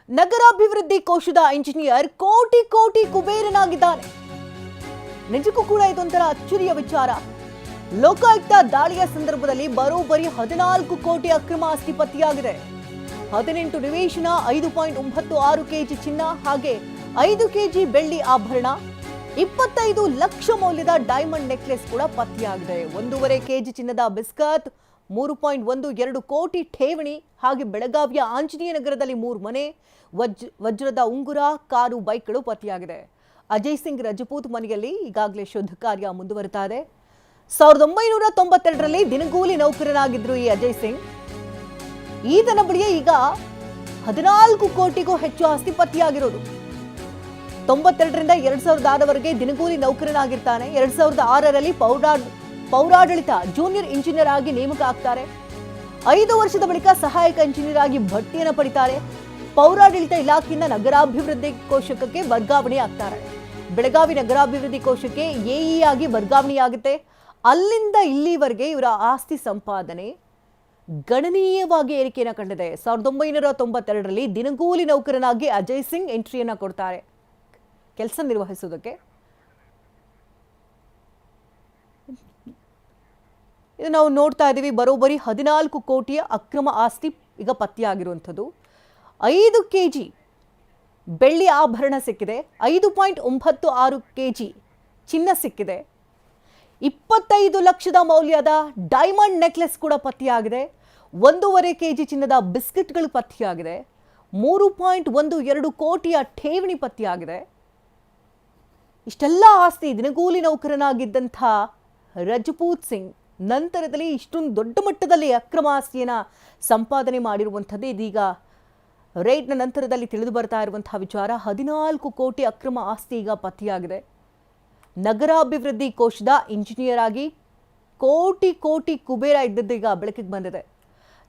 ನಗರಾಭಿವೃದ್ಧಿ ಕೋಶದ ಇಂಜಿನಿಯರ್ ಕೋಟಿ ಕೋಟಿ ಕುಬೇರನಾಗಿದ್ದಾನೆ. ನಿಜಕ್ಕೂ ಕೂಡ ಇದೊಂಥರ ಅಚ್ಚರಿಯ ವಿಚಾರ. ಲೋಕಾಯುಕ್ತ ದಾಳಿಯ ಸಂದರ್ಭದಲ್ಲಿ ಬರೋಬ್ಬರಿ 14 ಕೋಟಿ ಅಕ್ರಮ ಆಸ್ತಿ ಪತ್ತೆಯಾಗಿದೆ. 18 ನಿವೇಶನ, 5.96 ಕೆಜಿ ಚಿನ್ನ, ಹಾಗೆ 5 ಕೆಜಿ ಬೆಳ್ಳಿ ಆಭರಣ, 25 ಲಕ್ಷ ಮೌಲ್ಯದ ಡೈಮಂಡ್ ನೆಕ್ಲೆಸ್ ಕೂಡ ಪತ್ತೆಯಾಗಿದೆ. 1.5 ಕೆಜಿ ಚಿನ್ನದ ಬಿಸ್ಕತ್, 3.12 ಕೋಟಿ ಠೇವಣಿ, ಹಾಗೆ ಬೆಳಗಾವಿಯ ಆಂಜನೇಯ ನಗರದಲ್ಲಿ 3 ಮನೆ, ವಜ್ರದ ಉಂಗುರ, ಕಾರು, ಬೈಕ್ಗಳು ಪತ್ತೆಯಾಗಿದೆ. ಅಜಯ್ ಸಿಂಗ್ ರಜಪೂತ್ ಮನೆಯಲ್ಲಿ ಈಗಾಗಲೇ ಶೋಧ ಕಾರ್ಯ ಮುಂದುವರಿತಾ ಇದೆ. 1992ರಲ್ಲಿ ದಿನಗೂಲಿ ನೌಕರನಾಗಿದ್ರು ಈ ಅಜಯ್ ಸಿಂಗ್. ಈತನ ಬಳಿಯೇ ಈಗ 14 ಕೋಟಿಗೂ ಹೆಚ್ಚು ಆಸ್ತಿ ಪತ್ತೆಯಾಗಿರೋದು. 92ರಿಂದ 2006ವರೆಗೆ ದಿನಗೂಲಿ ನೌಕರನಾಗಿರ್ತಾನೆ. 2006ರಲ್ಲಿ ಪೌರಾಡಳಿತ ಜೂನಿಯರ್ ಇಂಜಿನಿಯರ್ ಆಗಿ ನೇಮಕ ಆಗ್ತಾರೆ. 5 ವರ್ಷದ ಬಳಿಕ ಸಹಾಯಕ ಇಂಜಿನಿಯರ್ ಆಗಿ ಬಡ್ತಿಯನ್ನು ಪಡಿತಾರೆ. ಪೌರಾಡಳಿತ ಇಲಾಖೆಯಿಂದ ನಗರಾಭಿವೃದ್ಧಿ ಕೋಶಕ್ಕೆ ವರ್ಗಾವಣೆ ಆಗ್ತಾರೆ. ಬೆಳಗಾವಿ ನಗರಾಭಿವೃದ್ಧಿ ಕೋಶಕ್ಕೆ ಎಇ ಆಗಿ ವರ್ಗಾವಣೆಯಾಗುತ್ತೆ. ಅಲ್ಲಿಂದ ಇಲ್ಲಿವರೆಗೆ ಇವರ ಆಸ್ತಿ ಸಂಪಾದನೆ ಗಣನೀಯವಾಗಿ ಏರಿಕೆಯನ್ನು ಕಂಡಿದೆ. 1992ರಲ್ಲಿ ದಿನಗೂಲಿ ನೌಕರನಾಗಿ ಅಜಯ್ ಸಿಂಗ್ ಎಂಟ್ರಿಯನ್ನ ಕೊಡ್ತಾರೆ ಕೆಲಸ ನಿರ್ವಹಿಸುವುದಕ್ಕೆ. ಇದು ನಾವು ನೋಡ್ತಾ ಇದ್ದೀವಿ. ಬರೋಬ್ಬರಿ 14 ಕೋಟಿಯ ಅಕ್ರಮ ಆಸ್ತಿ ಈಗ ಪತ್ತೆಯಾಗಿರುವಂಥದ್ದು. 5 ಕೆಜಿ ಬೆಳ್ಳಿ ಆಭರಣ ಸಿಕ್ಕಿದೆ, 5.96 ಕೆಜಿ ಚಿನ್ನ ಸಿಕ್ಕಿದೆ, 25 ಲಕ್ಷದ ಮೌಲ್ಯದ ಡೈಮಂಡ್ ನೆಕ್ಲೆಸ್ ಕೂಡ ಪತ್ತೆಯಾಗಿದೆ, 1.5 ಕೆಜಿ ಚಿನ್ನದ ಬಿಸ್ಕೆಟ್ಗಳು ಪತ್ತೆಯಾಗಿದೆ, 3.12 ಕೋಟಿಯ ಠೇವಣಿ ಪತ್ತೆಯಾಗಿದೆ. ಇಷ್ಟೆಲ್ಲ ಆಸ್ತಿ ದಿನಗೂಲಿ ನೌಕರನಾಗಿದ್ದಂಥ ರಜಪೂತ್ ಸಿಂಗ್ ನಂತರದಲ್ಲಿ ಇಷ್ಟೊಂದು ದೊಡ್ಡ ಮಟ್ಟದಲ್ಲಿ ಅಕ್ರಮ ಆಸ್ತಿಯನ್ನು ಸಂಪಾದನೆ ಮಾಡಿರುವಂಥದ್ದು ಇದೀಗ ರೇಡ್ನ ನಂತರದಲ್ಲಿ ತಿಳಿದು ಬರ್ತಾ ಇರುವಂತಹ ವಿಚಾರ. 14 ಕೋಟಿ ಅಕ್ರಮ ಆಸ್ತಿ ಈಗ ಪತ್ತೆಯಾಗಿದೆ. ನಗರಾಭಿವೃದ್ಧಿ ಕೋಶದ ಇಂಜಿನಿಯರ್ ಆಗಿ ಕೋಟಿ ಕೋಟಿ ಕುಬೇರ ಇದ್ದದ್ದು ಈಗ ಬೆಳಕಿಗೆ ಬಂದಿದೆ.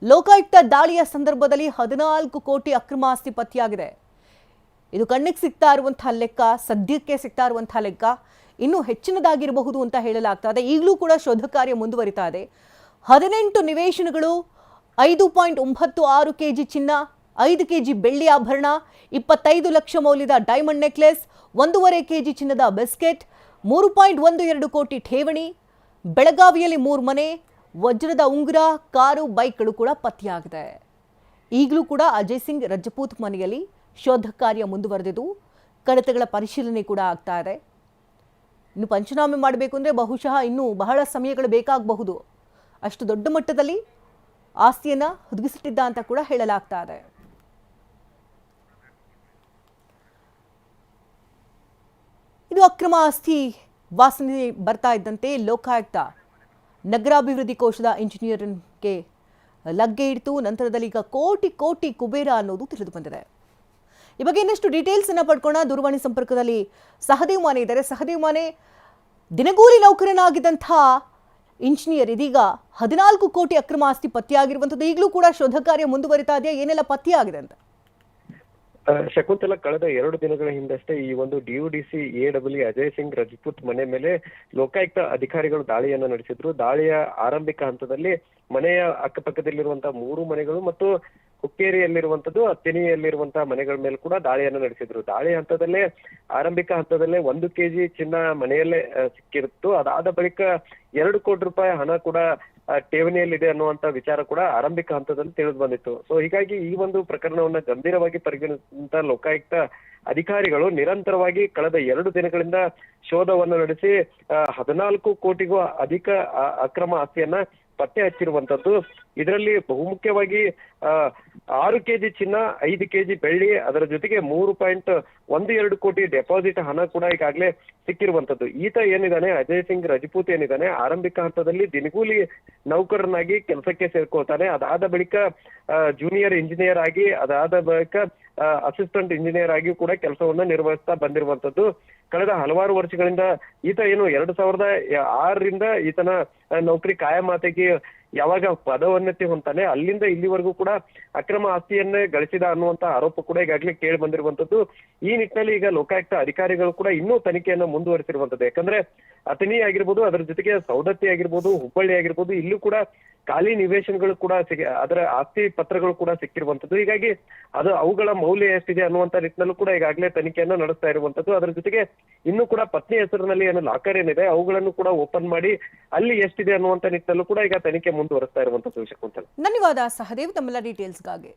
ಲೋಕಾಯುಕ್ತ ದಾಳಿಯ ಸಂದರ್ಭದಲ್ಲಿ 14 ಕೋಟಿ ಅಕ್ರಮ ಆಸ್ತಿ ಪತ್ತೆಯಾಗಿದೆ. ಇದು ಕಣ್ಣಿಗೆ ಸಿಗ್ತಾ ಇರುವಂತಹ ಲೆಕ್ಕ, ಸದ್ಯಕ್ಕೆ ಸಿಗ್ತಾ ಇರುವಂತಹ ಲೆಕ್ಕ. ಇನ್ನೂ ಹೆಚ್ಚಿನದಾಗಿರಬಹುದು ಅಂತ ಹೇಳಲಾಗ್ತಾ ಇದೆ. ಈಗಲೂ ಕೂಡ ಶೋಧ ಕಾರ್ಯ ಮುಂದುವರಿತಾ ಇದೆ. 18 ನಿವೇಶನಗಳು, 5.96 ಕೆಜಿ ಚಿನ್ನ, 5 ಕೆಜಿ ಬೆಳ್ಳಿ ಆಭರಣ, 25 ಲಕ್ಷ ಮೌಲ್ಯದ ಡೈಮಂಡ್ ನೆಕ್ಲೆಸ್, 1.5 ಕೆಜಿ ಚಿನ್ನದ ಬಿಸ್ಕೆಟ್, 3.12 ಕೋಟಿ ಠೇವಣಿ, ಬೆಳಗಾವಿಯಲ್ಲಿ 3 ಮನೆ, ವಜ್ರದ ಉಂಗುರ, ಕಾರು, ಬೈಕ್ಗಳು ಕೂಡ ಪತ್ತೆಯಾಗಿದೆ. ಈಗಲೂ ಕೂಡ ಅಜಯ್ ಸಿಂಗ್ ರಜಪೂತ್ ಮನೆಯಲ್ಲಿ ಶೋಧ ಕಾರ್ಯ ಮುಂದುವರೆದಿದ್ದು ಕಡತಗಳ ಪರಿಶೀಲನೆ ಕೂಡ ಆಗ್ತಾ ಇದೆ. ಇನ್ನು ಪಂಚನಾಮೆ ಮಾಡಬೇಕು ಅಂದರೆ ಬಹುಶಃ ಇನ್ನೂ ಬಹಳ ಸಮಯಗಳು ಬೇಕಾಗಬಹುದು. ಅಷ್ಟು ದೊಡ್ಡ ಮಟ್ಟದಲ್ಲಿ ಆಸ್ತಿಯನ್ನು ಹುದುಗಿಸಿಟ್ಟಿದ್ದ ಅಂತ ಕೂಡ ಹೇಳಲಾಗ್ತಾ ಇದೆ. ಇದು ಅಕ್ರಮ ಆಸ್ತಿ ವಾಸನೆ ಬರ್ತಾ ಇದ್ದಂತೆ ಲೋಕಾಯುಕ್ತ ನಗರಾಭಿವೃದ್ಧಿ ಕೋಶದ ಇಂಜಿನಿಯರ್ಗೆ ಲಗ್ಗೆ ಇಡ್ತು. ನಂತರದಲ್ಲಿ ಈಗ ಕೋಟಿ ಕೋಟಿ ಕುಬೇರ ಅನ್ನೋದು ತಿಳಿದು ಬಂದಿದೆ. ಈ ಬಗ್ಗೆ ಇನ್ನಷ್ಟು ಡೀಟೇಲ್ಸ್ ಅನ್ನ ಪಡ್ಕೋಣ. ದೂರವಾಣಿ ಸಂಪರ್ಕದಲ್ಲಿ ಸಹದೇವ್ ಮಾನೆ ಇದ್ದಾರೆ. ಸಹದೇವ್ ಮಾನೆ, ದಿನಗೂಲಿ ನೌಕರನಾಗಿದ್ದಂಥ ಇಂಜಿನಿಯರ್ ಇದೀಗ 14 ಕೋಟಿ ಅಕ್ರಮ ಆಸ್ತಿ ಪತ್ತೆಯಾಗಿರುವಂಥದ್ದು. ಈಗಲೂ ಕೂಡ ಶೋಧ ಕಾರ್ಯ ಮುಂದುವರಿತಾ ಇದೆಯಾ? ಏನೆಲ್ಲ ಪತ್ತೆಯಾಗಿದೆ ಅಂತ? ಶಕುಂತಲ, ಕಳೆದ 2 ದಿನಗಳ ಹಿಂದಷ್ಟೇ ಈ ಒಂದು ಡಿಯುಡಿಸಿ ಎಡಬ್ಲ್ಯೂ ಅಜಯ್ ಸಿಂಗ್ ರಜಪೂತ್ ಮನೆ ಮೇಲೆ ಲೋಕಾಯುಕ್ತ ಅಧಿಕಾರಿಗಳು ದಾಳಿಯನ್ನ ನಡೆಸಿದ್ರು. ದಾಳಿಯ ಆರಂಭಿಕ ಹಂತದಲ್ಲಿ ಮನೆಯ ಅಕ್ಕಪಕ್ಕದಲ್ಲಿರುವಂತಹ 3 ಮನೆಗಳು ಮತ್ತು ಹುಕ್ಕೇರಿಯಲ್ಲಿರುವಂತದ್ದು, ಅತ್ತಿನಿಯಲ್ಲಿರುವಂತಹ ಮನೆಗಳ ಮೇಲೆ ಕೂಡ ದಾಳಿಯನ್ನ ನಡೆಸಿದ್ರು. ದಾಳಿ ಹಂತದಲ್ಲೇ ಆರಂಭಿಕ ಹಂತದಲ್ಲೇ 1 ಕೆಜಿ ಚಿನ್ನ ಮನೆಯಲ್ಲೇ ಸಿಕ್ಕಿರುತ್ತು. ಅದಾದ ಬಳಿಕ 2 ಕೋಟಿ ರೂಪಾಯಿ ಹಣ ಕೂಡ ಠೇವಣಿಯಲ್ಲಿದೆ ಅನ್ನುವಂತ ವಿಚಾರ ಕೂಡ ಆರಂಭಿಕ ಹಂತದಲ್ಲಿ ತಿಳಿದು ಬಂದಿತ್ತು. ಸೊ ಹೀಗಾಗಿ ಈ ಒಂದು ಪ್ರಕರಣವನ್ನ ಗಂಭೀರವಾಗಿ ಪರಿಗಣಿಸಿದಂತ ಲೋಕಾಯುಕ್ತ ಅಧಿಕಾರಿಗಳು ನಿರಂತರವಾಗಿ ಕಳೆದ 2 ದಿನಗಳಿಂದ ಶೋಧವನ್ನು ನಡೆಸಿ 14 ಕೋಟಿಗೂ ಅಧಿಕ ಅಕ್ರಮ ಆಸ್ತಿಯನ್ನ ಪತ್ತೆ ಹಚ್ಚಿರುವಂತದ್ದು. ಇದರಲ್ಲಿ ಬಹುಮುಖ್ಯವಾಗಿ 6 ಕೆಜಿ ಚಿನ್ನ, 5 ಕೆಜಿ ಬೆಳ್ಳಿ, ಅದರ ಜೊತೆಗೆ 3.12 ಕೋಟಿ ಡೆಪಾಸಿಟ್ ಹಣ ಕೂಡ ಈಗಾಗಲೇ ಸಿಕ್ಕಿರುವಂತದ್ದು. ಈತ ಏನಿದ್ದಾನೆ, ಅಜಯ್ ಸಿಂಗ್ ರಜಪೂತ್ ಏನಿದ್ದಾನೆ, ಆರಂಭಿಕ ಹಂತದಲ್ಲಿ ದಿನಗೂಲಿ ನೌಕರನಾಗಿ ಕೆಲಸಕ್ಕೆ ಸೇರ್ಕೊಳ್ತಾನೆ. ಅದಾದ ಬಳಿಕ ಜೂನಿಯರ್ ಇಂಜಿನಿಯರ್ ಆಗಿ, ಅದಾದ ಬಳಿಕ ಅಸಿಸ್ಟೆಂಟ್ ಇಂಜಿನಿಯರ್ ಆಗಿ ಕೂಡ ಕೆಲಸವನ್ನ ನಿರ್ವಹಿಸ್ತಾ ಬಂದಿರುವಂತದ್ದು. ಕಳೆದ ಹಲವಾರು ವರ್ಷಗಳಿಂದ ಈತ ಏನು 2006ರಿಂದ ಈತನ ನೌಕರಿ ಕಾಯಮಾತೆಗೆ ಯಾವಾಗ ಪದೋನ್ನತಿ ಹೊಂತಾನೆ ಅಲ್ಲಿಂದ ಇಲ್ಲಿವರೆಗೂ ಕೂಡ ಅಕ್ರಮ ಆಸ್ತಿಯನ್ನೇ ಗಳಿಸಿದ ಅನ್ನುವಂತ ಆರೋಪ ಕೂಡ ಈಗಾಗಲೇ ಕೇಳಿ ಬಂದಿರುವಂತದ್ದು. ಈ ನಿಟ್ಟಿನಲ್ಲಿ ಈಗ ಲೋಕಾಯುಕ್ತ ಅಧಿಕಾರಿಗಳು ಕೂಡ ಇನ್ನೂ ತನಿಖೆಯನ್ನು ಮುಂದುವರಿಸಿರುವಂತದ್ದು. ಯಾಕಂದ್ರೆ ಅಥಣಿ ಆಗಿರ್ಬೋದು, ಅದರ ಜೊತೆಗೆ ಸೌದತ್ತಿ ಆಗಿರ್ಬೋದು, ಹುಬ್ಬಳ್ಳಿ ಆಗಿರ್ಬೋದು, ಇಲ್ಲೂ ಕೂಡ ಖಾಲಿ ನಿವೇಶನಗಳು ಕೂಡ ಅದರ ಆಸ್ತಿ ಪತ್ರಗಳು ಕೂಡ ಸಿಕ್ಕಿರುವಂತದ್ದು. ಹೀಗಾಗಿ ಅದು ಅವುಗಳ ಮೌಲ್ಯ ಎಷ್ಟಿದೆ ಅನ್ನುವಂತ ನಿಟ್ಟಿನಲ್ಲೂ ಕೂಡ ಈಗಾಗಲೇ ತನಿಖೆಯನ್ನು ನಡೆಸ್ತಾ ಇರುವಂತದ್ದು. ಅದರ ಜೊತೆಗೆ ಇನ್ನೂ ಕೂಡ ಪತ್ನಿ ಹೆಸರಿನಲ್ಲಿ ಏನು ಲಾಕರ್ ಏನಿದೆ ಅವುಗಳನ್ನು ಕೂಡ ಓಪನ್ ಮಾಡಿ ಅಲ್ಲಿ ಎಷ್ಟಿದೆ ಅನ್ನುವಂತ ನಿಟ್ಟಿನಲ್ಲೂ ಕೂಡ ಈಗ ತನಿಖೆ ಮುಂದುವರಿಸ್ತಾ ಇರುವಂತದ್ದು. ಶಕುಂತಲ, ಧನ್ಯವಾದ ಸಹದೇವ್ ತಮ್ಮೆಲ್ಲ ಡೀಟೇಲ್ಸ್ಗಾಗಿ.